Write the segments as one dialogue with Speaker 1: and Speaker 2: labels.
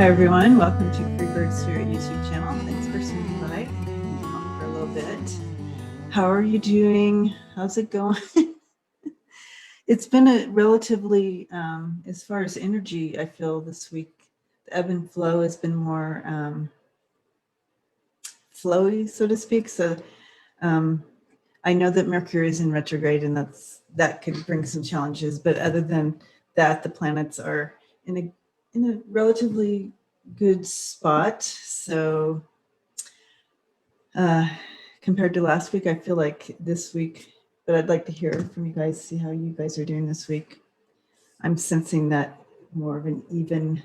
Speaker 1: Hi everyone, welcome to Freebird Spirit YouTube channel. Thanks for swinging by for a little bit. How are you doing? How's it going? It's been a relatively, as far as energy, I feel this week, the ebb and flow has been more flowy, so to speak. So I know that Mercury is in retrograde and that could bring some challenges, but other than that, the planets are in a relatively good spot. So compared to last week, I feel like this week, but I'd like to hear from you guys, see how you guys are doing this week. I'm sensing that more of an even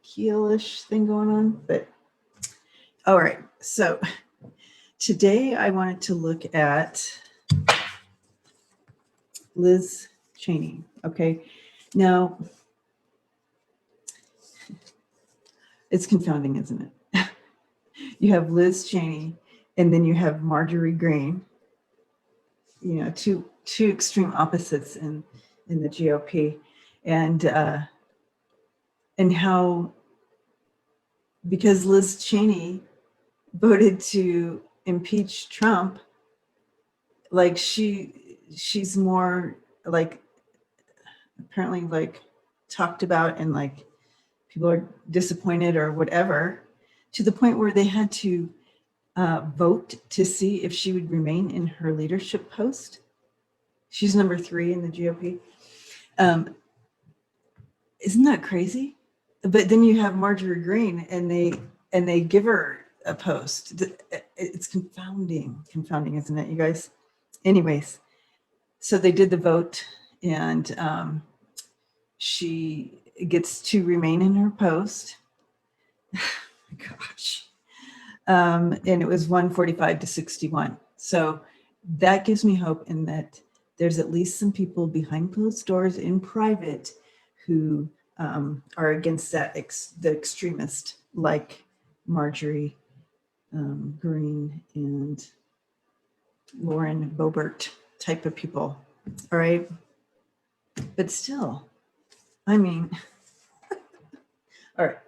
Speaker 1: keelish thing going on, but all right. So today I wanted to look at Liz Cheney. Okay. Now, it's confounding, isn't it? You have Liz Cheney and then you have Marjorie Greene, you know, two extreme opposites in the GOP, and how, because Liz Cheney voted to impeach Trump, like she's more like apparently like talked about and like people are disappointed or whatever, to the point where they had to vote to see if she would remain in her leadership post. She's number 3 in the GOP. Isn't that crazy? But then you have Marjorie Greene and they give her a post. It's confounding, isn't it, you guys? Anyways, so they did the vote and she gets to remain in her post. Gosh. And it was 145 to 61. So that gives me hope in that there's at least some people behind closed doors in private who are against that the extremist, like Marjorie Greene and Lauren Boebert type of people. All right. But still, I mean, all right.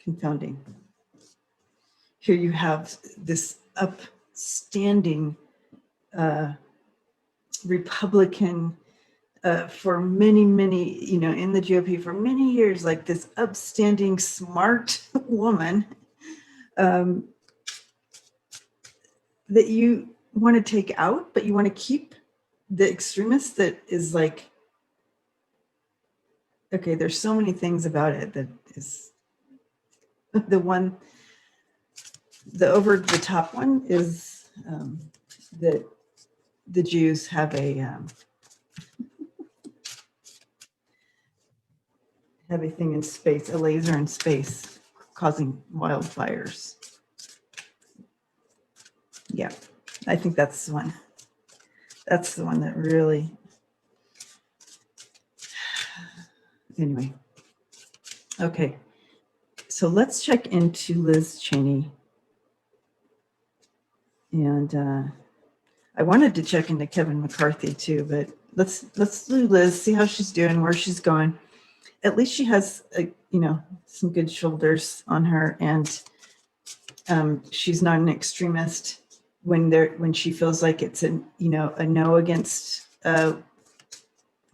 Speaker 1: Confounding. Here you have this upstanding Republican for many, you know, in the GOP for many years, like this upstanding, smart woman that you want to take out, but you want to keep the extremist that is like, okay, there's so many things about it that is the over the top one is that the Jews have a thing in space, a laser in space, causing wildfires. Yeah, I think that's the one. That's the one that really. Anyway, okay. So let's check into Liz Cheney. And I wanted to check into Kevin McCarthy too, but let's do Liz, see how she's doing, where she's going. At least she has, you know, some good shoulders on her, and she's not an extremist when she feels like it's a no against.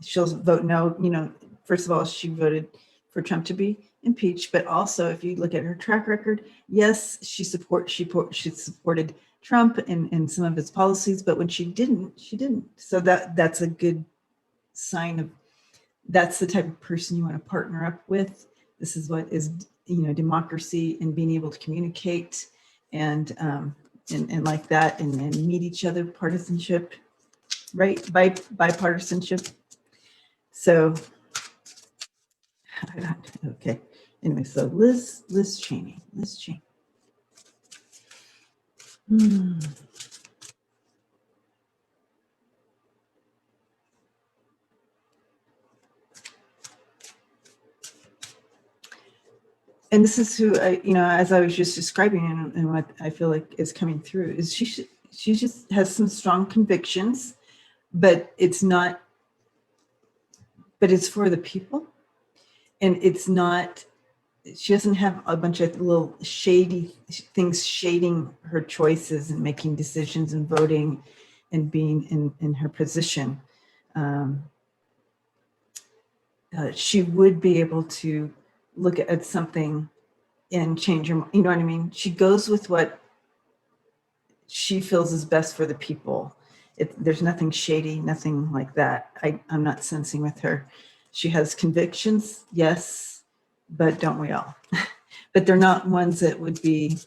Speaker 1: She'll vote no. You know, first of all, she voted for Trump to be impeached, but also if you look at her track record, yes, she supported Trump and some of his policies, but when she didn't. So that's a good sign of. That's the type of person you want to partner up with. This is what is, you know, democracy and being able to communicate and like that and meet each other, partisanship, right? Bipartisanship. So, okay. Anyway, so Liz Cheney. And this is who as I was just describing and what I feel like is coming through is she just has some strong convictions, but it's for the people, and it's not she doesn't have a bunch of little shady things shading her choices and making decisions and voting and being in her position. She would be able to look at something and change her, you know what I mean? She goes with what she feels is best for the people. There's nothing shady, nothing like that. I'm not sensing with her. She has convictions, yes, but don't we all? But they're not ones that would be,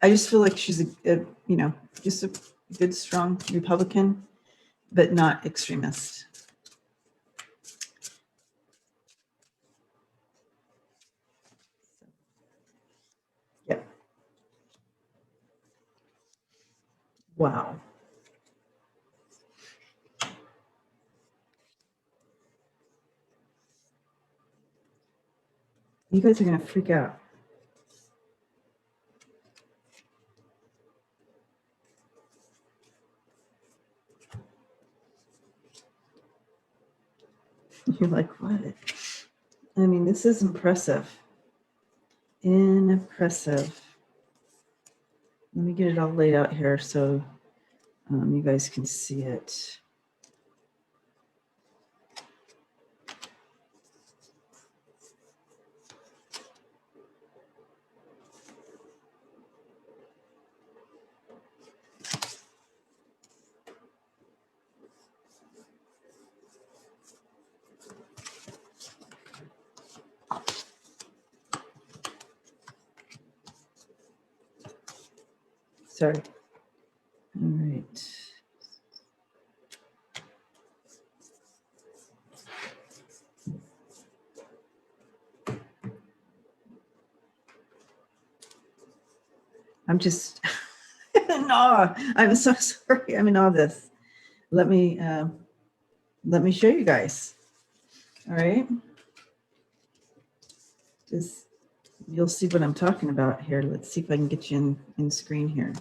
Speaker 1: I just feel like she's just a good, strong Republican, but not extremist. Yeah. Wow. You guys are going to freak out. You're like, what? I mean, this is impressive. Impressive. Let me get it all laid out here so you guys can see it. Sorry. All right. I'm just in awe. I'm so sorry. I'm in awe of this. Let me show you guys. All right. Just you'll see what I'm talking about here. Let's see if I can get you in screen here.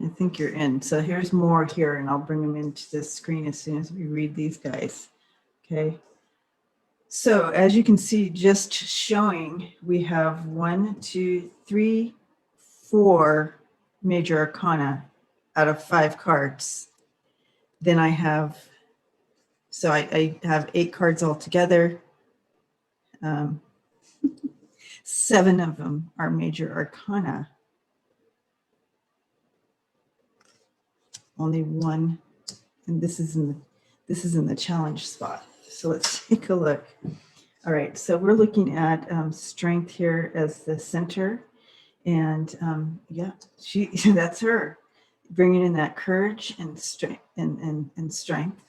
Speaker 1: I think you're in. So here's more here, and I'll bring them into the screen as soon as we read these guys. Okay. So as you can see, just showing, we have 1, 2, 3, 4 major arcana out of 5 cards. Then I have, so I have 8 cards altogether. 7 of them are major arcana. Only 1, and this is in the challenge spot. So let's take a look. All right, so we're looking at strength here as the center, and yeah, that's her, bringing in that courage and strength and strength.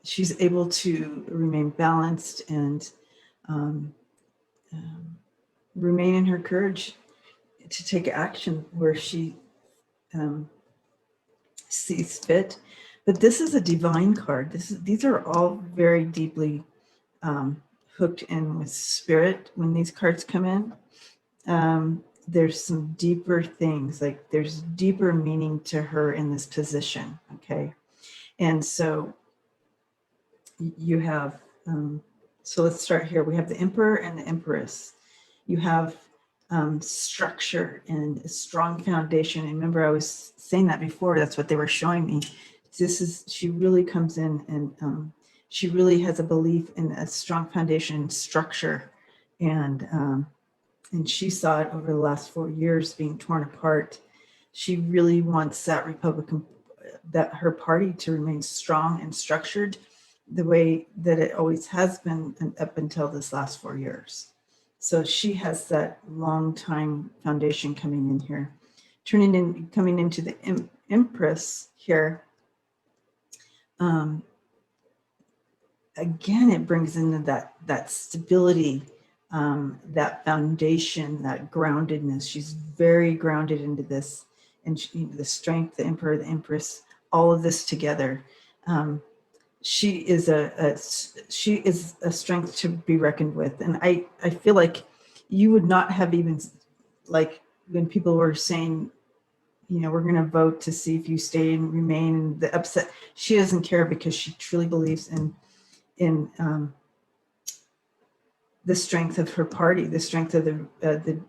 Speaker 1: She's able to remain balanced and remain in her courage to take action where she sees fit. But this is a divine card. These are all very deeply hooked in with spirit when these cards come in. There's some deeper things, like there's deeper meaning to her in this position. Okay. And so you have, so let's start here. We have the Emperor and the Empress. You have structure and a strong foundation. And remember, I was saying that before. That's what they were showing me. She really comes in and she really has a belief in a strong foundation and structure. And she saw it over the last 4 years being torn apart. She really wants that her party to remain strong and structured the way that it always has been up until this last 4 years. So she has that long time foundation coming in here, coming into the Empress here. again, it brings in that stability, that foundation, that groundedness. She's very grounded into this, and the strength, the emperor, the empress, all of this together. She is a strength to be reckoned with, and I feel like you would not have even, like, when people were saying, we're going to vote to see if you stay and remain, and the upset. She doesn't care because she truly believes in the strength of her party, the strength of the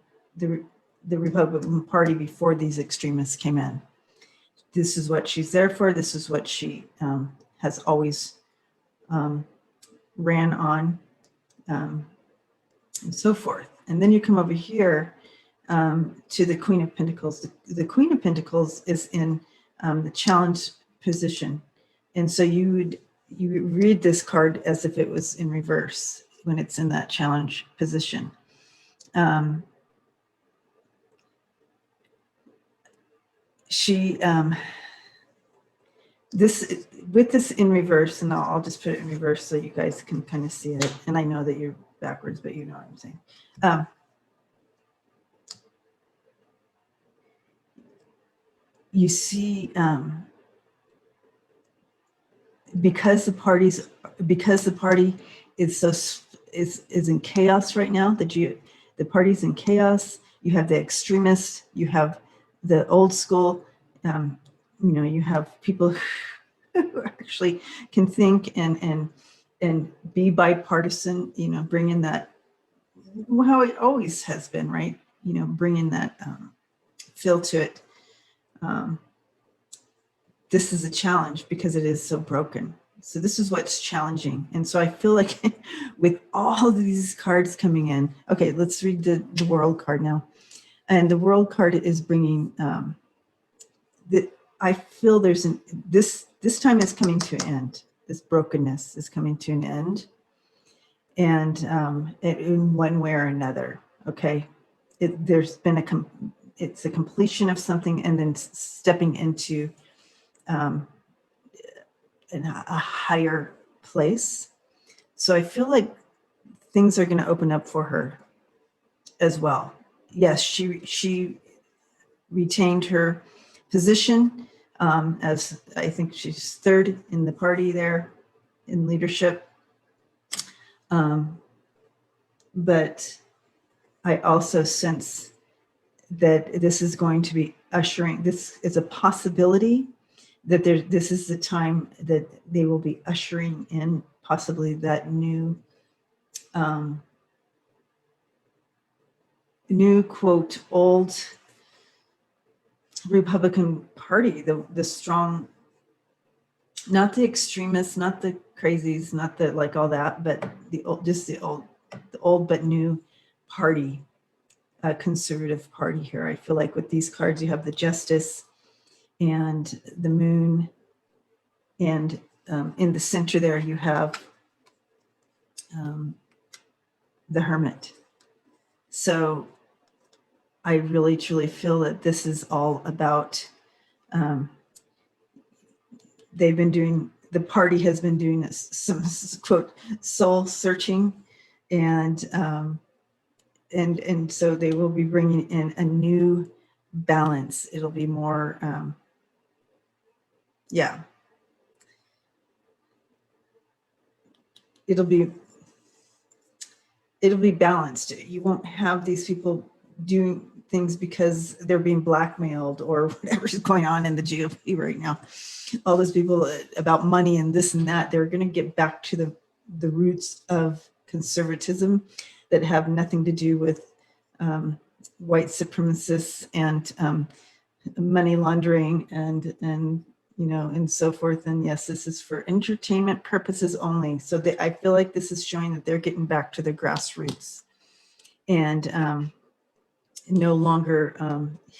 Speaker 1: Republican Party before these extremists came in. This is what she's there for. This is what she has always ran on, and so forth. And then you come over here to the Queen of Pentacles. The Queen of Pentacles is in the challenge position. And so you read this card as if it was in reverse when it's in that challenge position. With this in reverse, and I'll just put it in reverse so you guys can kind of see it. And I know that you're backwards, but you know what I'm saying. You see, because the party is is in chaos right now, the party's in chaos. You have the extremists, you have the old school, you have people who actually can think and be bipartisan, bring in that, how it always has been, right? Bring in that feel to it. This is a challenge because it is so broken. So this is what's challenging. And so I feel like with all of these cards coming in, okay, let's read the World card now. And the World card is bringing, I feel there's this time is coming to an end. This brokenness is coming to an end. And in one way or another, okay? There's been it's a completion of something and then stepping into in a higher place. So I feel like things are going to open up for her as well. Yes, she retained her position as, I think she's third in the party there in leadership. But I also sense that this is going to be ushering, this is a possibility that this is the time that they will be ushering in possibly that new quote, old Republican Party, the strong, not the extremists, not the crazies, not the like all that, but the old but new party, conservative party here. I feel like with these cards, you have the Justice and the Moon, and in the center there you have the Hermit. So I really truly feel that this is all about, the party has been doing some quote soul searching, and so they will be bringing in a new balance. It'll be more, it'll be balanced. You won't have these people doing things because they're being blackmailed or whatever's going on in the GOP right now. All those people about money and this and that, they're going to get back to the roots of conservatism that have nothing to do with white supremacists and money laundering and so forth. And yes, this is for entertainment purposes only. So I feel like this is showing that they're getting back to the grassroots and no longer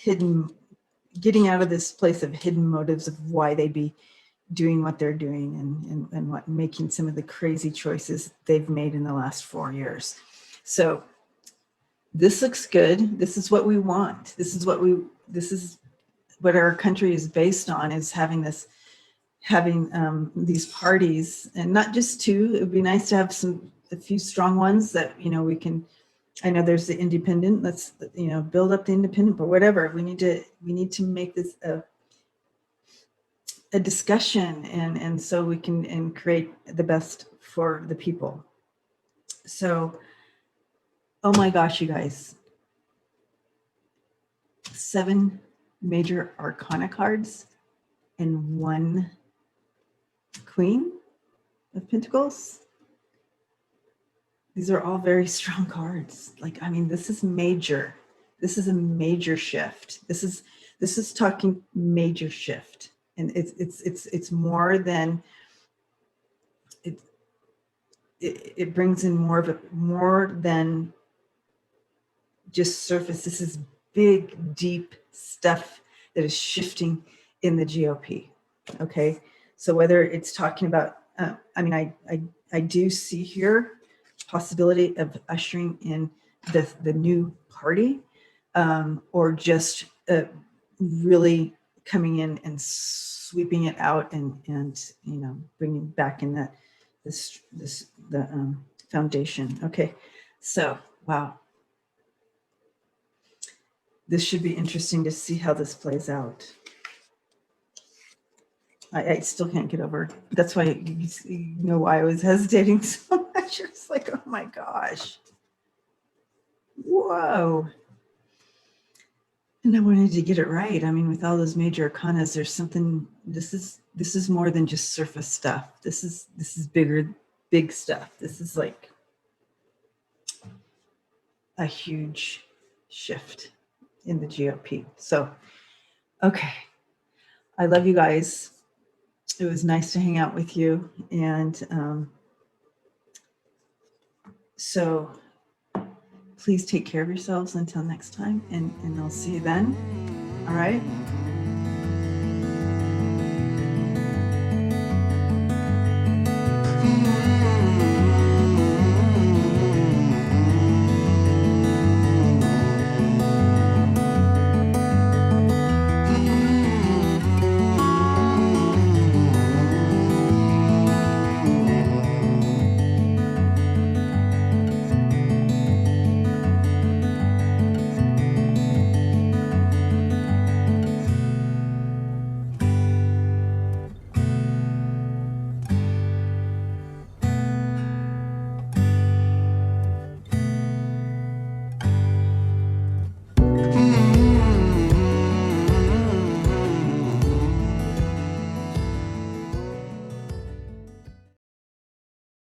Speaker 1: getting out of this place of hidden motives of why they be doing what they're doing and making some of the crazy choices they've made in the last 4 years. So this looks good. This is what we want. This is what our country is based on, is having this having these parties, and not just two. It would be nice to have a few strong ones that, you know, we can. I know there's the independent. Let's, you know, build up the independent, but whatever. We need to make this a discussion, and so we can and create the best for the people. So, oh my gosh, you guys, 7 major arcana cards and 1 Queen of Pentacles. These are all very strong cards. Like, I mean, this is major. This is a major shift. This is talking major shift, and it's more than it brings in more than just surface. This is big, deep stuff that is shifting in the GOP. Okay, so whether it's talking about, I mean, I do see here possibility of ushering in the new party, or just really coming in and sweeping it out, and you know, bringing back in the foundation. Okay, so wow, this should be interesting to see how this plays out. I still can't get over. That's why you know why I was hesitating so much. It's like, oh my gosh, whoa. And I wanted to get it right. I mean, with all those major arcanas, there's something. This is more than just surface stuff. This is bigger, big stuff. This is like a huge shift in the GOP. So, okay, I love you guys. It was nice to hang out with you, and so please take care of yourselves until next time, and I'll see you then. All right.